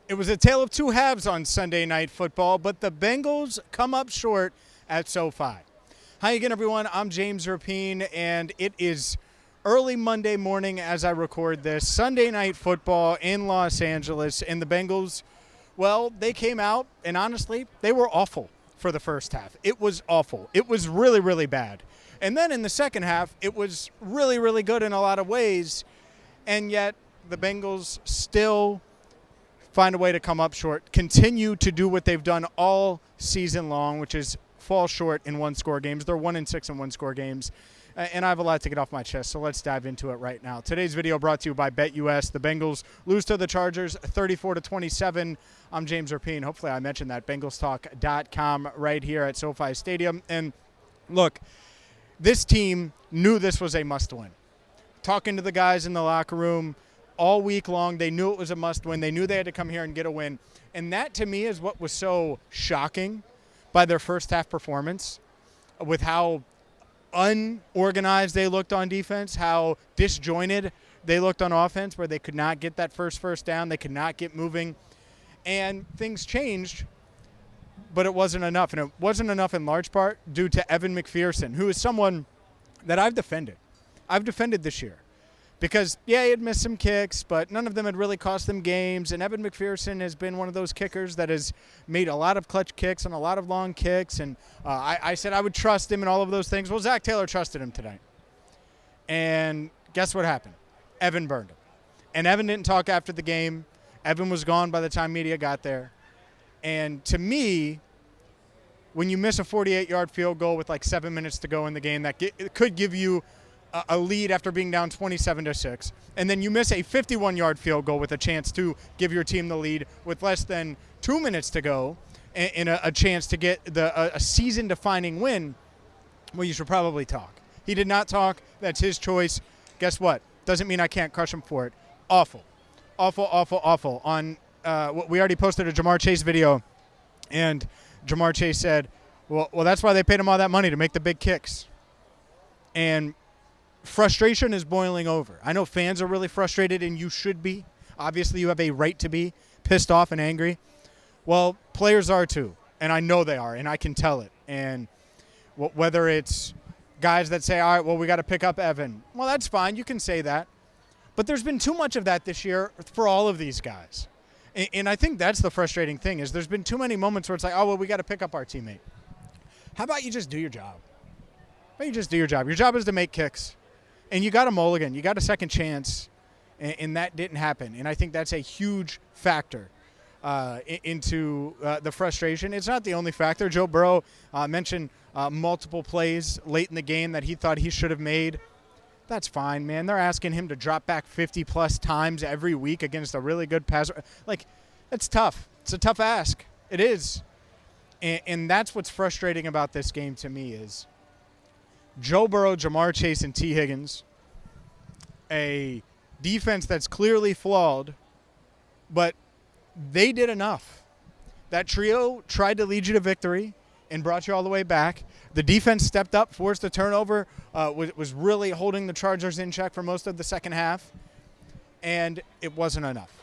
It was a tale of two halves on Sunday Night Football, but the Bengals come up short at SoFi. Hi again, everyone. I'm James Rapien, and it is early Monday morning as I record this. Sunday Night Football in Los Angeles, and the Bengals, well, they came out, and honestly, they were awful for the first half. It was awful. It was really, really bad. And then in the second half, it was really, really good in a lot of ways, and yet the Bengals still find a way to come up short, continue to do what they've done all season long, which is fall short in one-score games. They're 1-6 in one-score games, and I have a lot to get off my chest, so let's dive into it right now. Today's video brought to you by BetUS. The Bengals lose to the Chargers 34-27. I'm James Rapien. Hopefully I mentioned that. BengalsTalk.com right here at SoFi Stadium. And look, this team knew this was a must-win. Talking to the guys in the locker room all week long, they knew it was a must-win. They knew they had to come here and get a win. And that, to me, is what was so shocking by their first-half performance, with how unorganized they looked on defense, how disjointed they looked on offense, where they could not get that first down. They could not get moving. And things changed, but it wasn't enough. And it wasn't enough in large part due to Evan McPherson, who is someone that I've defended. I've defended this year. Because, yeah, he had missed some kicks, but none of them had really cost them games. And Evan McPherson has been one of those kickers that has made a lot of clutch kicks and a lot of long kicks. And I said I would trust him and all of those things. Well, Zac Taylor trusted him tonight. And guess what happened? Evan burned him. And Evan didn't talk after the game. Evan was gone by the time media got there. And to me, when you miss a 48-yard field goal with like 7 minutes to go in the game, that it could give you a lead after being down 27-6, and then you miss a 51-yard field goal with a chance to give your team the lead with less than 2 minutes to go and a chance to get a season-defining win, well, you should probably talk. He did not talk. That's his choice. Guess what? Doesn't mean I can't crush him for it. Awful. Awful, awful, awful. We already posted a Jamar Chase video, and Jamar Chase said, well, that's why they paid him all that money, to make the big kicks. And frustration is boiling over. I know fans are really frustrated, and you should be. Obviously, you have a right to be pissed off and angry. Well, players are too, and I know they are, and I can tell it. And whether it's guys that say, all right, well, we got to pick up Evan. Well, that's fine. You can say that. But there's been too much of that this year for all of these guys. And I think that's the frustrating thing, is there's been too many moments where it's like, oh, well, we got to pick up our teammate. How about you just do your job? How about you just do your job? Your job is to make kicks. And you got a mulligan. You got a second chance, and that didn't happen. And I think that's a huge factor into the frustration. It's not the only factor. Joe Burrow mentioned multiple plays late in the game that he thought he should have made. That's fine, man. They're asking him to drop back 50-plus times every week against a really good passer. Like, that's tough. It's a tough ask. It is. And that's what's frustrating about this game to me is Joe Burrow, Jamar Chase, and T. Higgins, a defense that's clearly flawed, but they did enough. That trio tried to lead you to victory and brought you all the way back. The defense stepped up, forced a turnover, was really holding the Chargers in check for most of the second half, and it wasn't enough.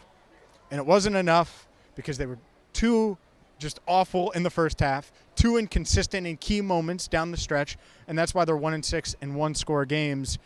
And it wasn't enough because they were too just awful in the first half, too inconsistent in key moments down the stretch, and that's why they're 1-6 in one-score games.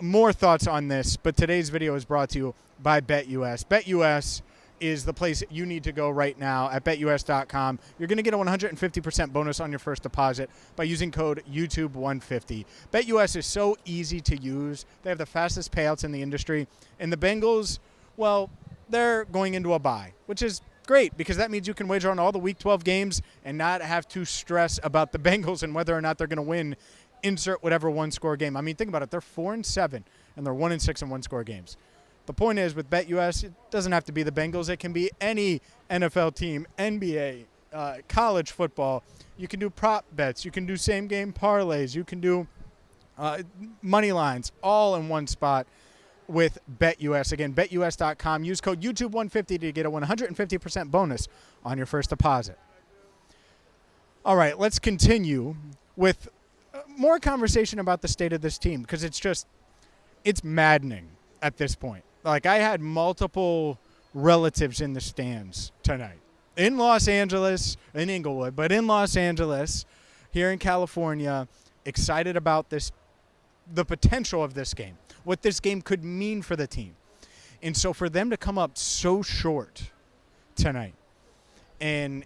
More thoughts on this, but today's video is brought to you by BetUS. BetUS is the place you need to go right now at BetUS.com. You're going to get a 150% bonus on your first deposit by using code YouTube150. BetUS is so easy to use. They have the fastest payouts in the industry, and the Bengals, well, they're going into a bye, which is great, because that means you can wager on all the Week 12 games and not have to stress about the Bengals and whether or not they're going to win. Insert whatever one-score game. I mean, think about it. They're 4-7, and they're 1-6 in one-score games. The point is, with BetUS, it doesn't have to be the Bengals. It can be any NFL team, NBA, college football. You can do prop bets. You can do same-game parlays. You can do money lines, all in one spot with BetUS. Again, BetUS.com. Use code YouTube150 to get a 150% bonus on your first deposit. All right, let's continue with more conversation about the state of this team, because it's maddening at this point. Like, I had multiple relatives in the stands tonight. In Los Angeles, in Inglewood, but in Los Angeles, here in California, excited about the potential of this game, what this game could mean for the team. And so for them to come up so short tonight, and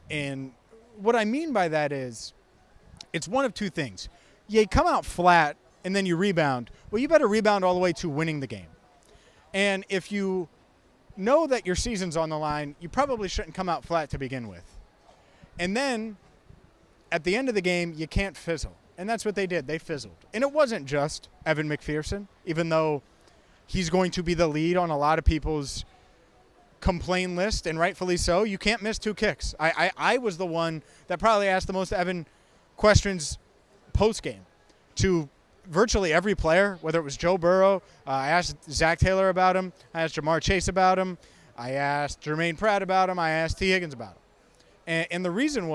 what I mean by that is it's one of two things. You come out flat and then you rebound. Well, you better rebound all the way to winning the game. And if you know that your season's on the line, you probably shouldn't come out flat to begin with. And then at the end of the game, you can't fizzle. And that's what they did. They fizzled. And it wasn't just Evan McPherson, even though he's going to be the lead on a lot of people's complaint list, and rightfully so. You can't miss 2 kicks. I was the one that probably asked the most Evan questions post-game to virtually every player, whether it was Joe Burrow. I asked Zac Taylor about him. I asked Jamar Chase about him. I asked Jermaine Pratt about him. I asked T. Higgins about him. And the reason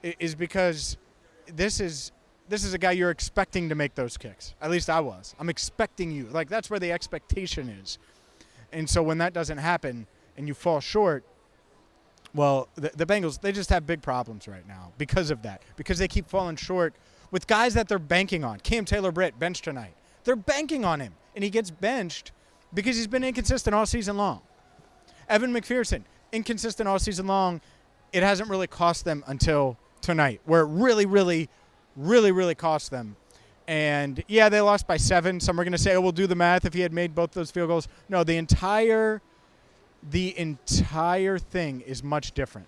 is because this is a guy you're expecting to make those kicks. At least I was. I'm expecting you. Like, that's where the expectation is. And so when that doesn't happen and you fall short, well, the Bengals, they just have big problems right now because of that, because they keep falling short with guys that they're banking on. Cam Taylor-Britt, benched tonight. They're banking on him, and he gets benched because he's been inconsistent all season long. Evan McPherson, inconsistent all season long. It hasn't really cost them until tonight, where it really, really, really, really cost them. And, yeah, they lost by 7. Some are going to say, oh, we'll do the math if he had made both those field goals. No, the entire thing is much different.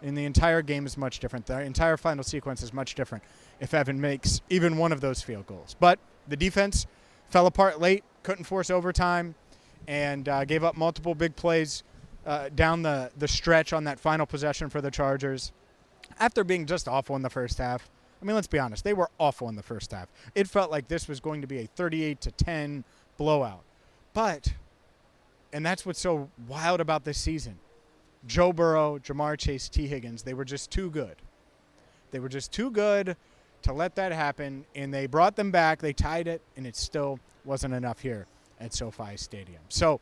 And the entire game is much different. The entire final sequence is much different if Evan makes even one of those field goals. But the defense fell apart late, couldn't force overtime, and gave up multiple big plays down the stretch on that final possession for the Chargers. After being just awful in the first half, I mean, let's be honest, they were awful in the first half. It felt like this was going to be a 38-10 blowout. But, and that's what's so wild about this season, Joe Burrow, Jamar Chase, T. Higgins, they were just too good. They were just too good to let that happen, and they brought them back. They tied it, and it still wasn't enough here at SoFi Stadium. So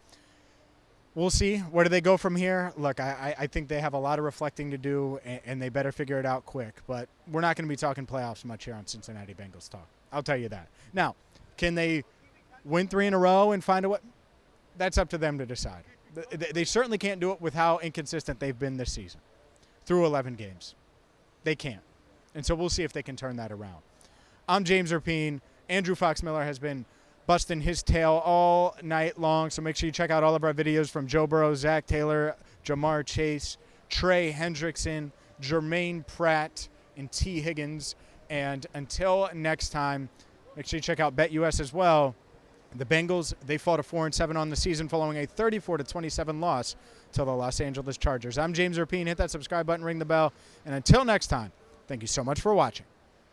we'll see. Where do they go from here? Look, I think they have a lot of reflecting to do, and they better figure it out quick. But we're not going to be talking playoffs much here on Cincinnati Bengals Talk. I'll tell you that. Now, can they win 3 in a row and find a way? That's up to them to decide. They certainly can't do it with how inconsistent they've been this season through 11 games. They can't. And so we'll see if they can turn that around. I'm James Rapien. Andrew Fox Miller has been busting his tail all night long, so make sure you check out all of our videos from Joe Burrow, Zac Taylor, Jamar Chase, Trey Hendrickson, Jermaine Pratt, and T. Higgins. And until next time, make sure you check out BetUS as well. The Bengals, they fought a 4-7 on the season following a 34-27 loss to the Los Angeles Chargers. I'm James Rapien. Hit that subscribe button, ring the bell. And until next time, thank you so much for watching.